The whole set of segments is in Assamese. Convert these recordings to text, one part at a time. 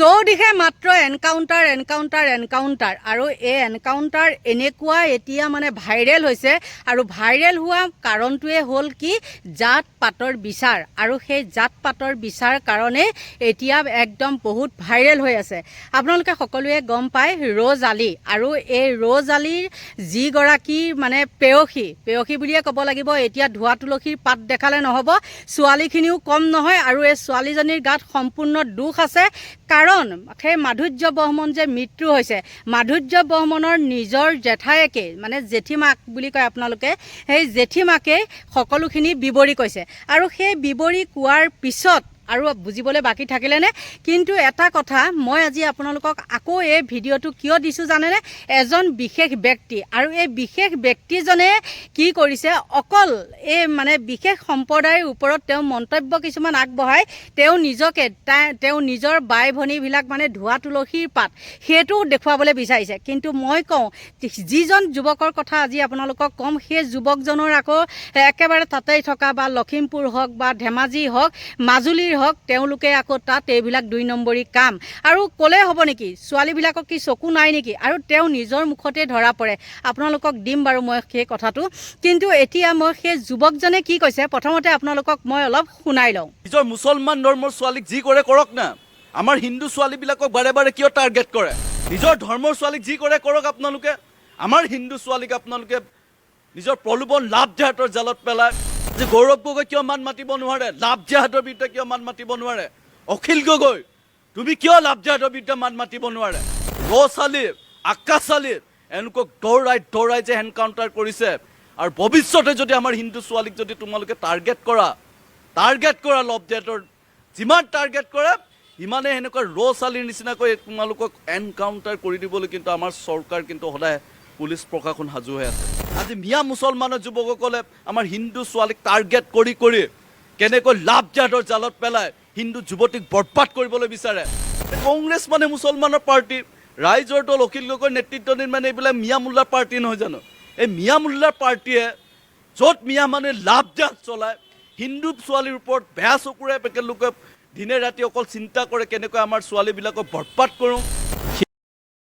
চৌদিশে মাত্ৰ এনকাউণ্টাৰ এনকাউণ্টাৰ এনকাউণ্টাৰ আৰু এই এনকাউণ্টাৰ এনেকুৱা এতিয়া মানে ভাইৰেল হৈছে আৰু ভাইৰেল হোৱা কাৰণটোৱে হ'ল কি জাত পাতৰ বিচাৰ আৰু সেই জাত পাতৰ বিচাৰ কাৰণে এতিয়া একদম বহুত ভাইৰেল হৈ আছে। আপোনালোকে সকলোৱে গম পায় ৰ'জ আলী আৰু এই ৰ'জ আলীৰ যিগৰাকী মানে পেয়সী বুলিয়ে ক'ব লাগিব। এতিয়া ধোৱা তুলসীৰ পাত দেখালে নহ'ব, ছোৱালীখিনিও কম নহয় আৰু এই ছোৱালীজনীৰ গাত সম্পূৰ্ণ দুখ আছে। কাৰণ সেই মাধুৰ্য বৰ্মন যে মৃত্যু হৈছে, মাধুৰ্য বৰ্মনৰ নিজৰ জেঠায়েকে মানে জেঠীমাক বুলি কয় আপোনালোকে, সেই জেঠীমাকে সকলোখিনি বিৱৰি কৈছে আৰু সেই বিৱৰি কোৱাৰ পিছত আৰু বুজিবলৈ বাকী থাকিলেনে? কিন্তু এটা কথা মই আজি আপোনালোকক আকৌ এই ভিডিঅ'টো কিয় দিছোঁ জানেনে? এজন বিশেষ ব্যক্তি আৰু এই বিশেষ ব্যক্তিজনে কি কৰিছে, অকল এই মানে বিশেষ সম্প্ৰদায়ৰ ওপৰত তেওঁ মন্তব্য কিছুমান আগবঢ়াই তেওঁ নিজকে তেওঁ নিজৰ বাই ভনীবিলাক মানে ধোৱা তুলসীৰ পাত সেইটোও দেখুৱাবলৈ বিচাৰিছে। কিন্তু মই কওঁ যিজন যুৱকৰ কথা আজি আপোনালোকক ক'ম, সেই যুৱকজনৰ আকৌ একেবাৰে তাতেই থকা বা লখিমপুৰ হওক বা ধেমাজি হওক মাজুলীৰ হওক, তেওঁলোকে আকৌ তাত এইবিলাক 2 নম্বৰী কাম আৰু ক'লে হ'ব নেকি? ছোৱালীবিলাকক কি চকু নাই নেকি? আৰু তেওঁ নিজৰ মুখতে ধৰা পৰে। আপোনালোকক দিম বাৰু মই সেই কথাটো, কিন্তু এতিয়া মই সেই যুৱকজনে কি কৈছে প্ৰথমতে আপোনালোকক মই অলপ শুনাই লওঁ। নিজৰ মুছলমান ধৰ্মৰ ছোৱালীক যি কৰে কৰক না, আমাৰ হিন্দু ছোৱালীবিলাকক বাৰে বাৰে কিয় টাৰ্গেট কৰে? নিজৰ ধৰ্মৰ ছোৱালীক যি কৰে কৰক আপোনালোকে, আমাৰ হিন্দু ছোৱালীক আপোনালোকে নিজৰ প্ৰলোভন লাভ জেহাতৰ জালত পেলায়। যে গৌৰৱ গগৈ কিয় মাত মাতিব নোৱাৰে? লাভ জেহাদৰ বিৰুদ্ধে কিয় মাত মাতিব নোৱাৰে? অখিল গগৈ তুমি কিয় লাভ জেহাদৰ বিৰুদ্ধে মাত মাতিব নোৱাৰে? ৰ'জ আলী, আকাশ আলী এওঁলোকক দৌৰাই যে এনকাউণ্টাৰ কৰিছে আৰু ভৱিষ্যতে যদি আমাৰ হিন্দু ছোৱালীক যদি তোমালোকে টাৰ্গেট কৰা লাভ জেহাদৰ যিমান টাৰ্গেট কৰে সিমানে সেনেকুৱা ৰ'জ আলীৰ নিচিনাকৈ তোমালোকক এনকাউণ্টাৰ কৰি দিবলৈ কিন্তু আমাৰ চৰকাৰ কিন্তু সদায় পুলিচ প্ৰশাসন সাজু হৈ আছে। আজি মিয়া মুছলমানৰ যুৱকসকলে আমাৰ হিন্দু ছোৱালীক টাৰ্গেট কৰি কেনেকৈ লাভ জেহাদৰ জালত পেলাই হিন্দু যুৱতীক বৰবাদ কৰিবলৈ বিচাৰে। কংগ্ৰেছ মানে মুছলমানৰ পাৰ্টি, ৰাইজৰ দল অখিল গগৈৰ নেতৃত্বাধীন মানে এইবিলাক মিয়া মোল্লাৰ পাৰ্টি নহয় জানো? এই মিয়া মোল্লাৰ পাৰ্টীয়ে য'ত মিয়া মানে লাভ জেহাদ চলায়, হিন্দু ছোৱালীৰ ওপৰত বেয়া চকুৰে লোকে দিনে ৰাতি অকল চিন্তা কৰে কেনেকৈ আমাৰ ছোৱালীবিলাকক বৰবাদ কৰোঁ।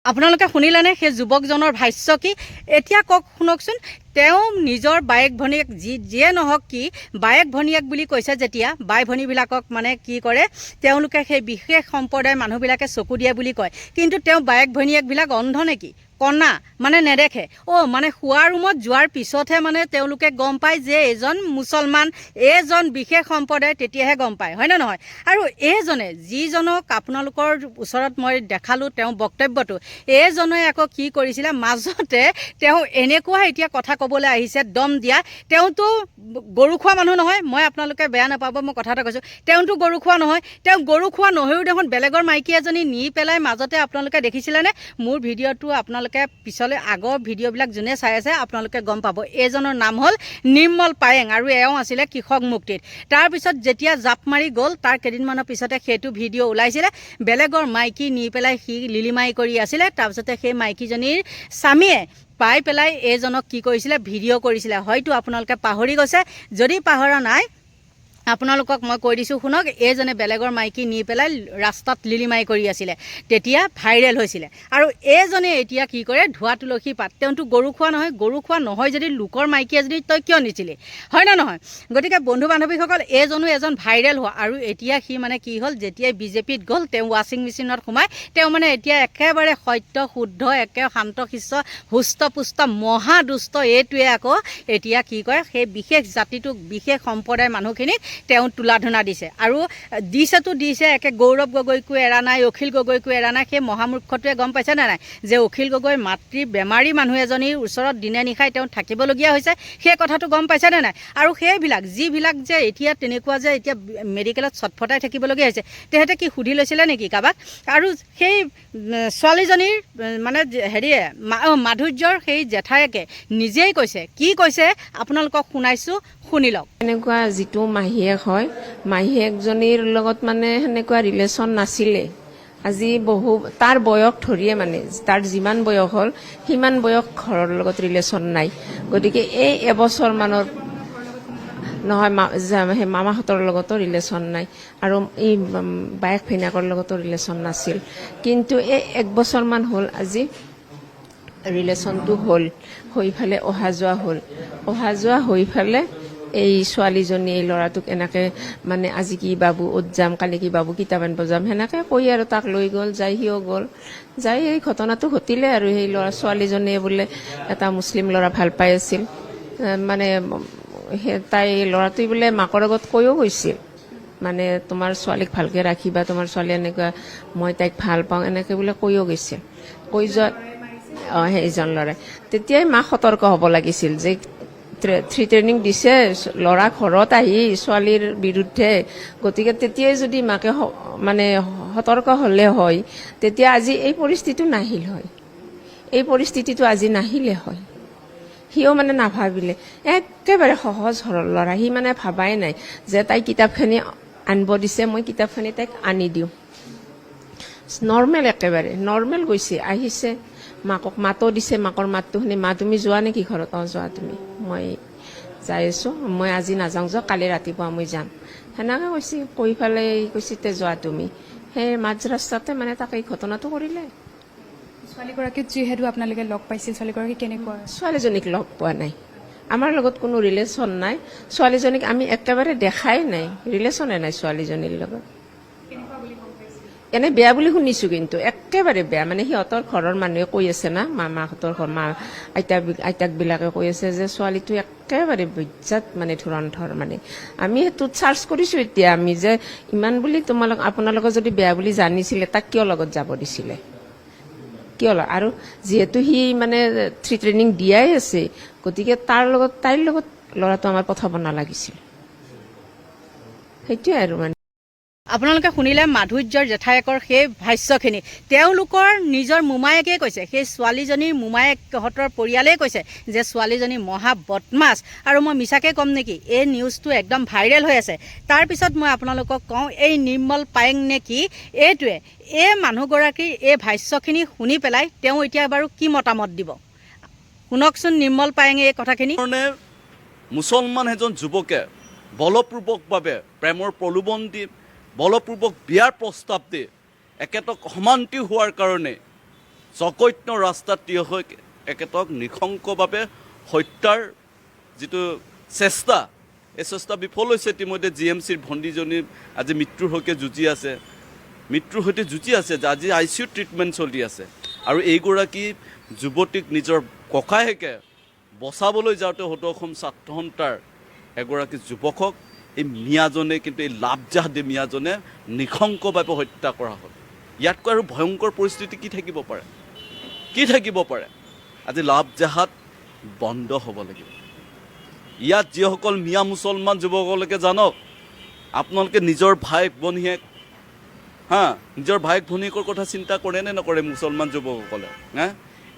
আপোনালোকে শুনিলেনে সেই যুৱকজনৰ ভাষ্য কি? এতিয়া শুনকচোন, তেওঁ নিজৰ বায়েক ভনীয়েক যিয়ে নহওক কি বায়েক ভনীয়েক বুলি কৈছে যেতিয়া, বাই ভনীবিলাকক মানে কি কৰে তেওঁলোকে সেই বিশেষ সম্প্ৰদায়ৰ মানুহবিলাকে চকু দিয়ে বুলি কয়। কিন্তু তেওঁ বায়েক ভনীয়েকবিলাক অন্ধ নেকি? কণা মানে নেদেখে? মানে শোৱা ৰুমত যোৱাৰ পিছতহে মানে তেওঁলোকে গম পায় যে এইজন মুছলমান, এইজন বিশেষ সম্প্ৰদায়, তেতিয়াহে গম পায়, হয়নে নহয়? আৰু এইজনে যিজনক আপোনালোকৰ ওচৰত মই দেখালোঁ তেওঁ বক্তব্যটো, এইজনে আকৌ কি কৰিছিলে মাজতে তেওঁ এনেকুৱা এতিয়া কথা ক'বলৈ আহিছে দম দিয়া। তেওঁতো গৰু খোৱা মানুহ নহয়, মই আপোনালোকে বেয়া নাপাব মই কথা এটা কৈছোঁ, তেওঁতো গৰু খোৱা নহয়। তেওঁ গৰু খোৱা নহয়ও দেখোন বেলেগৰ মাইকী এজনী নি পেলাই মাজতে আপোনালোকে দেখিছিলেনে? মোৰ ভিডিঅ'টো আপোনালোকে পিছলৈ আগৰ ভিডিঅ'বিলাক যোনে চাই আছে আপোনালোকে গম পাব। এইজনৰ নাম হ'ল নিৰ্মল পায়েং আৰু এওঁ আছিলে কৃষক মুক্তিত। তাৰপিছত যেতিয়া জাপ মাৰি গ'ল তাৰ কেইদিনমানৰ পিছতে সেইটো ভিডিঅ' ওলাইছিলে, বেলেগৰ মাইকী নি পেলাই সি লিলিমাই কৰি আছিলে। তাৰপিছতে সেই মাইকীজনীৰ স্বামীয়ে পাই পেলাই এইজনক কি কৰিছিলে, ভিডিঅ' কৰিছিলে। হয়তো আপোনালোকে পাহৰি গৈছে, যদি পাহৰা নাই আপোনালোকক মই কৈ দিছোঁ শুনক। এইজনে বেলেগৰ মাইকী নি পেলাই ৰাস্তাত লিলিমাই কৰি আছিলে, তেতিয়া ভাইৰেল হৈছিলে। আৰু এইজনে এতিয়া কি কৰে, ধোৱা তুলসী পাত। তেওঁতো গৰু খোৱা নহয়, গৰু খোৱা নহয় যদি লোকৰ মাইকী এজনী তই কিয় নিছিলি, হয় নে নহয়? গতিকে বন্ধু বান্ধৱীসকল, এইজনো এজন ভাইৰেল হোৱা আৰু এতিয়া সি মানে কি হ'ল, যেতিয়াই বিজেপিত গ'ল তেওঁ ৱাশ্বিং মেচিনত সোমাই তেওঁ মানে এতিয়া একেবাৰে সত্য শুদ্ধ একে শান্ত শিষ্ট সুস্থ পুষ্ট মহাদুষ্ট এইটোৱে আকৌ এতিয়া কি কৰে, সেই বিশেষ জাতিটোক বিশেষ সম্প্ৰদায়ৰ মানুহখিনিক তেওঁ তোলা ধুনা দিছে আৰু দিছে একে গৌৰৱ গগৈকো এৰা নাই, অখিল গগৈকো এৰা নাই। সেই মহামূৰ্খটোৱে গম পাইছে নে নাই যে অখিল গগৈ মাতৃ বেমাৰী মানুহ এজনীৰ ওচৰত দিনে নিশাই তেওঁ থাকিবলগীয়া হৈছে, সেই কথাটো গম পাইছে নে নাই? আৰু সেইবিলাক যিবিলাক যে এতিয়া তেনেকুৱা যে এতিয়া মেডিকেলত চটফটাই থাকিবলগীয়া হৈছে, তেহেঁতে কি সুধি লৈছিলে নেকি কাৰোবাক? আৰু সেই ছোৱালীজনীৰ মানে হেৰিয়ে মাধুৰ্যৰ সেই জেঠায়েকে নিজেই কৈছে, কি কৈছে আপোনালোকক শুনাইছোঁ, শুনি লওক। এনেকুৱা যিটো মাহীয়েক হয়, মাহীয়েকজনীৰ লগত মানে সেনেকুৱা ৰিলেশ্যন নাছিলে। আজি তাৰ বয়স ধৰিয়ে মানে তাৰ যিমান বয়স হ'ল সিমান বয়স ঘৰৰ লগত ৰিলেশ্যন নাই। গতিকে এই এবছৰমানৰ নহয় সেই মামাহঁতৰ লগতো ৰিলেশ্যন নাই আৰু এই বায়েক ভৈনীয়েকৰ লগতো ৰিলেশ্যন নাছিল। কিন্তু এই 1 বছৰমান হ'ল আজি ৰিলেশ্যনটো হ'ল, হৈ পেলাই অহা যোৱা হৈ পেলাই এই ছোৱালীজনী এই ল'ৰাটোক এনেকৈ মানে আজি কি বাবু অত যাম, কালি কি বাবু কিতাপ আনিব যাম, সেনেকৈ কৈ আৰু তাক লৈ গ'ল, যাই সিও গ'ল। যাই এই ঘটনাটো ঘটিলে আৰু সেই ছোৱালীজনীয়ে বোলে এটা মুছলিম ল'ৰা ভাল পাই আছিল, মানে তাই ল'ৰাটোৱে বোলে মাকৰ আগত কৈও গৈছিল, মানে তোমাৰ ছোৱালীক ভালকৈ ৰাখিবা, তোমাৰ ছোৱালী এনেকুৱা, মই তাইক ভাল পাওঁ, এনেকৈ বোলে কৈও গৈছিল। কৈ যোৱা সেইজন ল'ৰাই তেতিয়াই মাক সতৰ্ক হ'ব লাগিছিল যে থ্ৰেটেনিং দিছে ল'ৰা ঘৰত আহি ছোৱালীৰ বিৰুদ্ধে, গতিকে তেতিয়াই যদি মাকে মানে সতৰ্ক হ'লে হয়, তেতিয়া আজি এই পৰিস্থিতিটো নাহিল হয়, এই পৰিস্থিতিটো আজি নাহিলে হয়। সিও মানে নাভাবিলে, একেবাৰে সহজ সৰল ল'ৰা, সি মানে ভাবাই নাই যে তাই কিতাপখিনি আনিব দিছে, মই কিতাপখিনি তাইক আনি দিওঁ। নৰ্মেল, একেবাৰে নৰ্মেল গৈছে, আহিছে, মাকক মাতো দিছে, মাকৰ মাতটো শুনি, মা তুমি যোৱা নেকি ঘৰত? যোৱা তুমি, মই যাই আছোঁ, মই আজি নাযাওঁ, যোৱা, কালি ৰাতিপুৱা মই যাম, সেনেকৈ কৈছে। কৈ পেলাই কৈছে তে যোৱা তুমি, সেই মাজ ৰাস্তাতে মানে তাক এই ঘটনাটো কৰিলে। ছোৱালীগৰাকীক যিহেতু আপোনালোকে লগ পাইছিল, ছোৱালীগৰাকী কেনেকুৱা? ছোৱালীজনীক লগ পোৱা নাই, আমাৰ লগত কোনো ৰিলেশ্যন নাই, ছোৱালীজনীক আমি একেবাৰে দেখাই নাই, ৰিলেশ্যনে নাই ছোৱালীজনীৰ লগত। এনে বেয়া বুলি শুনিছোঁ, কিন্তু একেবাৰে বেয়া, মানে সিহঁতৰ ঘৰৰ মানুহে কৈ আছে না, মামাহঁতৰ ঘৰ আইতাকবিলাকে কৈ আছে যে ছোৱালীটো একেবাৰে বিজ্জাত মানে ধুৰন্ধৰ। মানে আমি সেইটোত চাৰ্চ কৰিছোঁ এতিয়া, আমি যে ইমান বুলি আপোনালোকে যদি বেয়া বুলি জানিছিলে, তাক কিয় লগত যাব দিছিলে, কিয়? আৰু যিহেতু সি মানে থ্ৰেটেনিং দিয়াই আছে, গতিকে তাইৰ লগত ল'ৰাটো আমাৰ পঠাব নালাগিছিল, সেইটোৱে আৰু। মানে আপোনালোকে শুনিলে মাধুৰ্যৰ জেঠায়েকৰ সেই ভাষ্যখিনি। তেওঁলোকৰ নিজৰ মোমায়েকে কৈছে, সেই ছোৱালীজনীৰ মোমায়েকহঁতৰ পৰিয়ালেই কৈছে যে ছোৱালীজনী মহা বদমাছ। আৰু মই মিছাকৈ ক'ম নেকি, এই নিউজটো একদম ভাইৰেল হৈ আছে। তাৰপিছত মই আপোনালোকক কওঁ, এই নিৰ্মল পায়েং নে কি, এইটোৱে এই মানুহগৰাকীৰ এই ভাষ্যখিনি শুনি পেলাই তেওঁ এতিয়া বাৰু কি মতামত দিব, শুনকচোন নিৰ্মল পায়েঙে এই কথাখিনি। মুছলমান এজন যুৱকে বলপূৰ্বকভাৱে প্ৰেমৰ প্ৰলোভন দি, বলপূৰ্বক বিয়াৰ প্ৰস্তাৱ দি একেতক সমান্তি হোৱাৰ কাৰণে জঘন্য ৰাস্তাত থিয় হৈ একেতক নৃশংসভাৱে হত্যাৰ যিটো চেষ্টা, এই চেষ্টা বিফল হৈছে। ইতিমধ্যে GMCৰ ভণ্টিজনী আজি মৃত্যুৰ সৈতে যুঁজি আছে, যে আজি ICU ট্ৰিটমেণ্ট চলি আছে। আৰু এইগৰাকী যুৱতীক নিজৰ ককায়েকে বচাবলৈ যাওঁতে সদৌ অসম ছাত্ৰ সন্থাৰ এগৰাকী যুৱকক এই মিয়াজনে, কিন্তু এই লাভজাহাদী মিয়াজনে নৃশংসভাৱে হত্যা কৰা হ'ল। ইয়াতকৈ আৰু ভয়ংকৰ পৰিস্থিতি কি থাকিব পাৰে? আজি লাভজাহাদ বন্ধ হ'ব লাগিব। ইয়াত যিসকল মিয়া মুছলমান যুৱকলৈকে জানক, আপোনালোকে নিজৰ ভায়েক ভনীয়েকৰ কথা চিন্তা কৰে নে নকৰে? মুছলমান যুৱকসকলে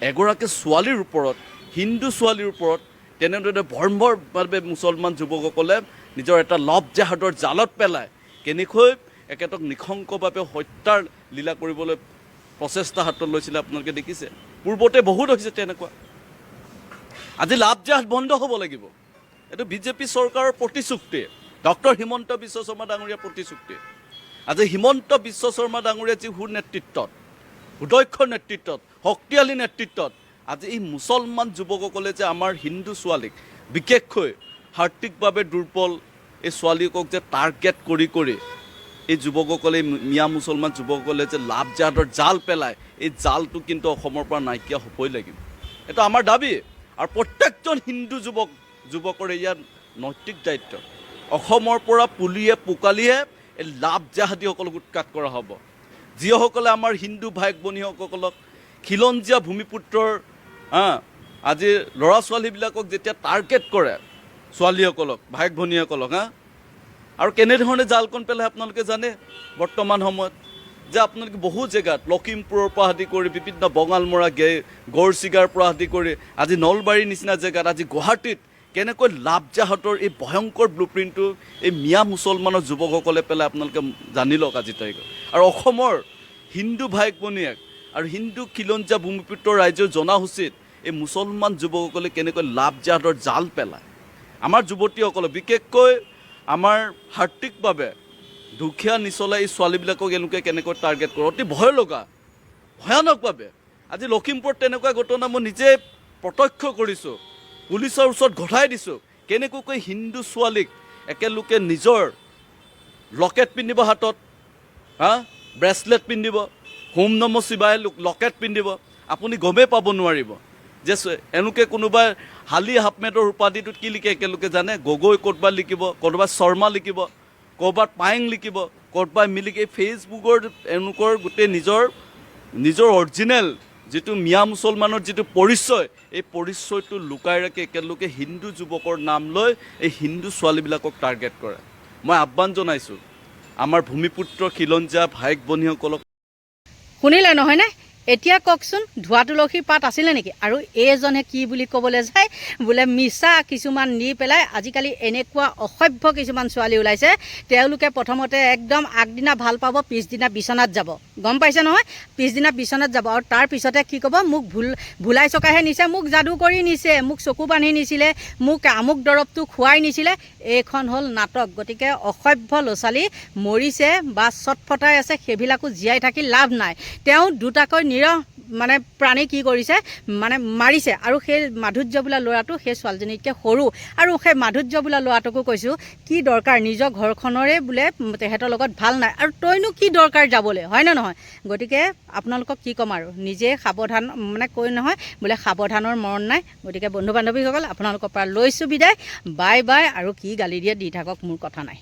এগৰাকী ছোৱালীৰ ওপৰত, হিন্দু ছোৱালীৰ ওপৰত তেনেদৰে ভৰ্মৰভাৱে মুছলমান যুৱকসকলে নিজৰ এটা লাভজাহাদৰ জালত পেলাই কেনেকৈ একেতক নৃশংসভাৱে হত্যাৰ লীলা কৰিবলৈ প্ৰচেষ্টা হাতত লৈছিলে আপোনালোকে দেখিছে। পূৰ্বতে বহুত হৈছে তেনেকুৱা। আজি লাভজাহাদ বন্ধ হ'ব লাগিব। এইটো BJP চৰকাৰৰ প্ৰতিশ্ৰুতি, ডক্টৰ হিমন্ত বিশ্ব শৰ্মা ডাঙৰীয়াৰ প্ৰতিশ্ৰুতি। আজি হিমন্ত বিশ্ব শৰ্মা ডাঙৰীয়া যি সুদক্ষ নেতৃত্বত, শক্তিশালী নেতৃত্বত আজি এই মুছলমান যুৱকসকলে যে আমাৰ হিন্দু ছোৱালীক, বিশেষকৈ আৰ্থিকভাৱে দুৰ্বল এই ছোৱালীকক যে টাৰ্গেট কৰি এই যুৱকসকলে, মিয়া মুছলমান যুৱকসকলে যে লাভজাহাদৰ জাল পেলায়, এই জালটো কিন্তু অসমৰ পৰা নাইকিয়া হ'বই লাগিব। এইটো আমাৰ দাবী। আৰু প্ৰত্যেকজন হিন্দু যুৱকৰ ইয়াৰ নৈতিক দায়িত্ব, অসমৰ পৰা পুলিয়ে পোকালিয়ে এই লাভজাহাদীসকলক উৎখাত কৰা হ'ব। যিসকলে আমাৰ হিন্দু ভাই ভনীসকলক, খিলঞ্জীয়া ভূমিপুত্ৰৰ আজি ল'ৰা ছোৱালীবিলাকক যেতিয়া টাৰ্গেট কৰে, ছোৱালীসকলক, ভাই ভনীসকলক, আৰু কেনেধৰণে জালখন পেলাই আপোনালোকে জানে। বৰ্তমান সময়ত যে আপোনালোকে বহু জেগাত, লখিমপুৰৰ পৰা আদি কৰি বিভিন্ন বঙালমৰা, গড়চিগাৰ পৰা আদি কৰি আজি নলবাৰীৰ নিচিনা জেগাত, আজি গুৱাহাটীত কেনেকৈ লাভজাহাদৰ এই ভয়ংকৰ ব্লুপ্ৰিণ্টটো এই মিয়া মুছলমানৰ যুৱকসকলে পেলাই আপোনালোকে জানি লওক আজি তাৰিখত। আৰু অসমৰ হিন্দু ভাই ভনীয়েক আৰু হিন্দু খিলঞ্জীয়া ভূমিপুত্ৰ ৰাইজৰ জনা উচিত এই মুছলমান যুৱকসকলে কেনেকৈ লাভজাহাদৰ জাল পেলায়। আমাৰ যুৱতীসকলক বিশেষকৈ আমাৰ আৰ্থিকভাৱে দুখীয়া নিচলা এই ছোৱালীবিলাকক এওঁলোকে কেনেকৈ টাৰ্গেট কৰে অতি ভয় লগা ভয়ানকভাৱে। আজি লখিমপুৰত তেনেকুৱা ঘটনা মই নিজে প্ৰত্যক্ষ কৰিছোঁ, পুলিচৰ ওচৰত ঘটাই দিছোঁ কেনেকুৱাকৈ হিন্দু ছোৱালীক একেলোকে নিজৰ লকেট পিন্ধিব হাতত, ব্ৰেচলেট পিন্ধিব, হোম নম শিৱায় লকেট পিন্ধিব, আপুনি গমেই পাব নোৱাৰিব যে এওঁলোকে কোনোবাই হালি হাফমেটৰ উপাধিটোত কি লিখে একেলোকে জানে, গগৈ ক'ৰবাত লিখিব, ক'ৰবাত শৰ্মা লিখিব, ক'ৰবাত পায়েং লিখিব, ক'ৰবাত মিলি এই ফেচবুকৰ এওঁলোকৰ গোটেই নিজৰ অৰিজিনেল যিটো মিয়া মুছলমানৰ যিটো পৰিচয়, এই পৰিচয়টো লুকাই ৰাখি একেলোকে হিন্দু যুৱকৰ নাম লৈ এই হিন্দু ছোৱালীবিলাকক টাৰ্গেট কৰে। মই আহ্বান জনাইছোঁ আমাৰ ভূমিপুত্ৰ খিলঞ্জীয়া ভাইক ভনীসকলক। শুনিলে নহয়নে? এতিয়া কওকচোন, ধোৱা তুলসী পাত আছিলে নেকি? আৰু এইজনে কি বুলি ক'বলৈ যায়, বোলে মিছা কিছুমান নি পেলাই আজিকালি এনেকুৱা অসভ্য কিছুমান ছোৱালী ওলাইছে, তেওঁলোকে প্ৰথমতে একদম আগদিনা ভাল পাব, পিছদিনা বিচনাত যাব, গম পাইছে নহয়? পিছদিনা বিচনাত যাব আৰু তাৰ পিছতে কি ক'ব, মোক ভুলাই চকাহে নিছে, মোক যাদু কৰি নিছে, মোক চকু বান্ধি নিছিলে, মোক আমুক দৰৱটো খুৱাই নিছিলে। এইখন হ'ল নাটক। গতিকে অসভ্য ল'ৰা ছোৱালী মৰিছে বা চটফটাই আছে, সেইবিলাকো জীয়াই থাকি লাভ নাই। তেওঁ দুটাকৈ মানে প্ৰাণী কি কৰিছে, মানে মাৰিছে। আৰু সেই মাধুৰ্য বোলা ল'ৰাটো সেই ছোৱালীজনীতকৈ সৰু, আৰু সেই মাধুৰ্য বোলা ল'ৰাটোকো কৈছোঁ কি দৰকাৰ, নিজৰ ঘৰখনৰে বোলে তেহেঁতৰ লগত ভাল নাই, আৰু তইনো কি দৰকাৰ যাবলৈ, হয়নে নহয়? গতিকে আপোনালোকক কি ক'ম আৰু, নিজে সাৱধান, মানে কৈ নহয় বোলে সাৱধানৰ মৰণ নাই। গতিকে বন্ধু বান্ধৱীসকল, আপোনালোকৰ পৰা লৈছোঁ বিদায়, বাই বাই। আৰু কি গালি দিয়ে দি থাকক, মোৰ কথা নাই।